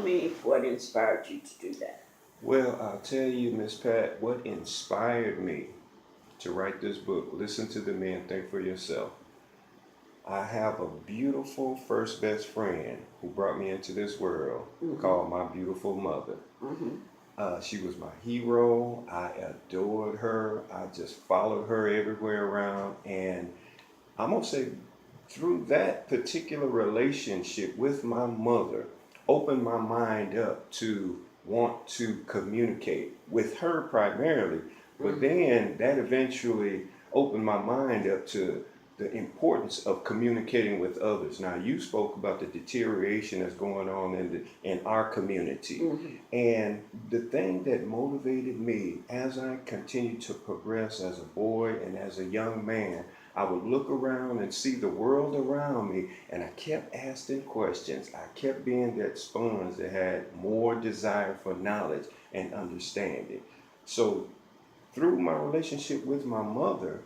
me what inspired you to do that. Well, I'll tell you, Miss Pat, what inspired me to write this book, Listen to the Men, Think for Yourself. I have a beautiful first best friend who brought me into this world Mm-hmm. called my beautiful mother. Mm-hmm. She was my hero. I adored her. I just followed her everywhere around. And I'm going to say, through that particular relationship with my mother, opened my mind up to want to communicate with her primarily. But Mm-hmm. then that eventually opened my mind up to the importance of communicating with others. Now, you spoke about the deterioration that's going on in our community. Mm-hmm. And the thing that motivated me as I continued to progress as a boy and as a young man, I would look around and see the world around me, and I kept asking questions. I kept being that sponge that had more desire for knowledge and understanding. So, through my relationship with my mother,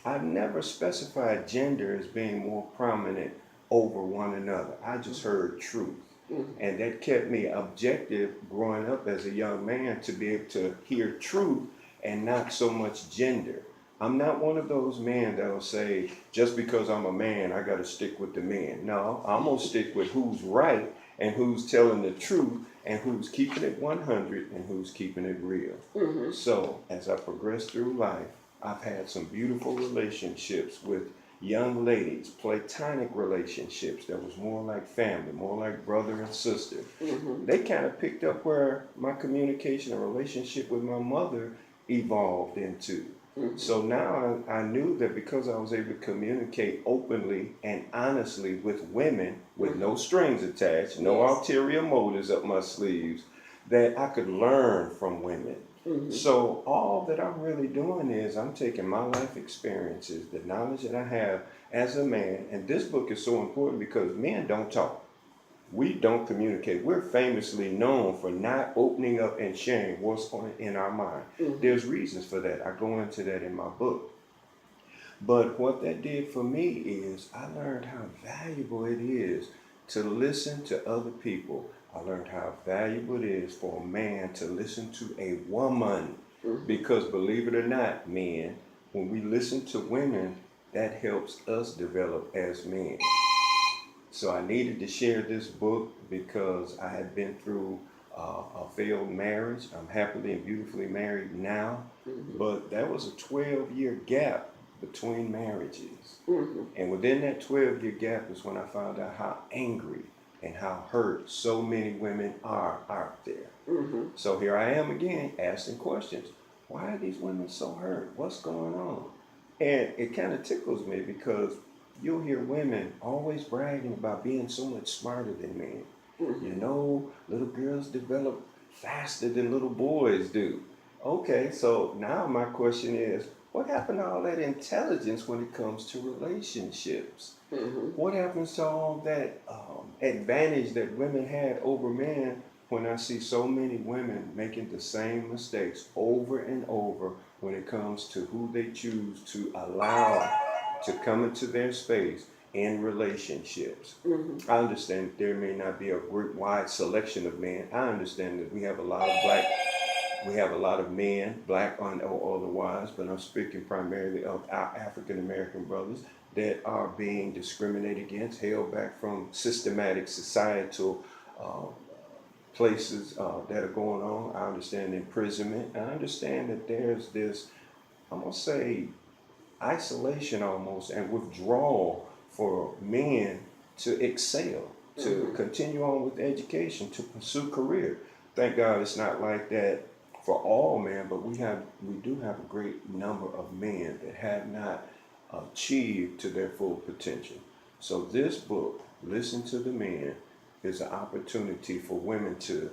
I've never specified gender as being more prominent over one another. I just heard truth. Mm-hmm. And that kept me objective growing up as a young man to be able to hear truth and not so much gender. I'm not one of those men that will say, just because I'm a man, I got to stick with the men. No, I'm going to stick with who's right and who's telling the truth and who's keeping it 100 and who's keeping it real. Mm-hmm. So, as I progress through life, I've had some beautiful relationships with young ladies, platonic relationships that was more like family, more like brother and sister. Mm-hmm. They kind of picked up where my communication and relationship with my mother evolved into. Mm-hmm. So now I knew that because I was able to communicate openly and honestly with women with Mm-hmm. no strings attached, no Yes. ulterior motives up my sleeves, that I could learn from women. Mm-hmm. So all that I'm really doing is I'm taking my life experiences, the knowledge that I have as a man, and this book is so important because men don't talk. We don't communicate. We're famously known for not opening up and sharing what's on in our mind. Mm-hmm. There's reasons for that. I go into that in my book. But what that did for me is I learned how valuable it is to listen to other people. I learned how valuable it is for a man to listen to a woman. Mm-hmm. Because believe it or not, men, when we listen to women, that helps us develop as men. So I needed to share this book because I had been through a failed marriage. I'm happily and beautifully married now, Mm-hmm. but that was a 12-year gap between marriages. Mm-hmm. And within that 12-year gap is when I found out how angry and how hurt so many women are out there. Mm-hmm. So here I am again asking questions. Why are these women so hurt? What's going on? And it kind of tickles me because you'll hear women always bragging about being so much smarter than men. You Mm-hmm. know, little girls develop faster than little boys do. Okay, so now my question is, what happened to all that intelligence when it comes to relationships? Mm-hmm. What happens to all that advantage that women had over men when I see so many women making the same mistakes over and over when it comes to who they choose to allow to come into their space in relationships? Mm-hmm. I understand that there may not be a group wide selection of men. I understand that we have a lot of we have a lot of men, black or otherwise, but I'm speaking primarily of our African American brothers that are being discriminated against, held back from systematic societal uh, places that are going on. I understand imprisonment. I understand that there's this, I'm going to say, isolation almost and withdrawal for men to excel, to Mm-hmm. continue on with education, to pursue career. Thank God it's not like that for all men, but we do have a great number of men that have not achieved to their full potential. So this book, Listen to the Men, is an opportunity for women to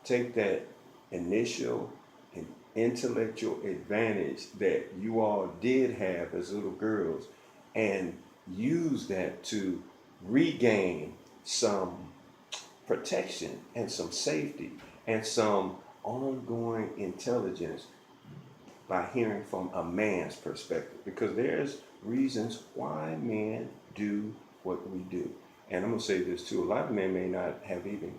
take that initial and intellectual advantage that you all did have as little girls and use that to regain some protection and some safety and some ongoing intelligence by hearing from a man's perspective because there's reasons why men do what we do. And I'm going to say this too, a lot of men may not have even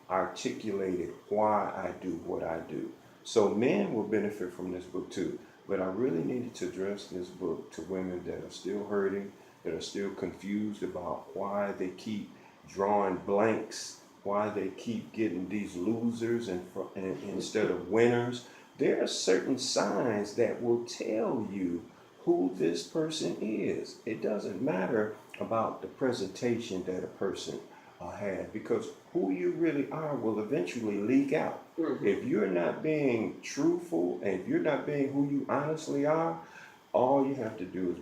articulated why I do what I do. So men will benefit from this book too. But I really needed to address this book to women that are still hurting, that are still confused about why they keep drawing blanks, why they keep getting these losers and instead of winners. There are certain signs that will tell you who this person is. It doesn't matter about the presentation that a person has, because who you really are will eventually leak out. If you're not being truthful and if you're not being who you honestly are, all you have to do is be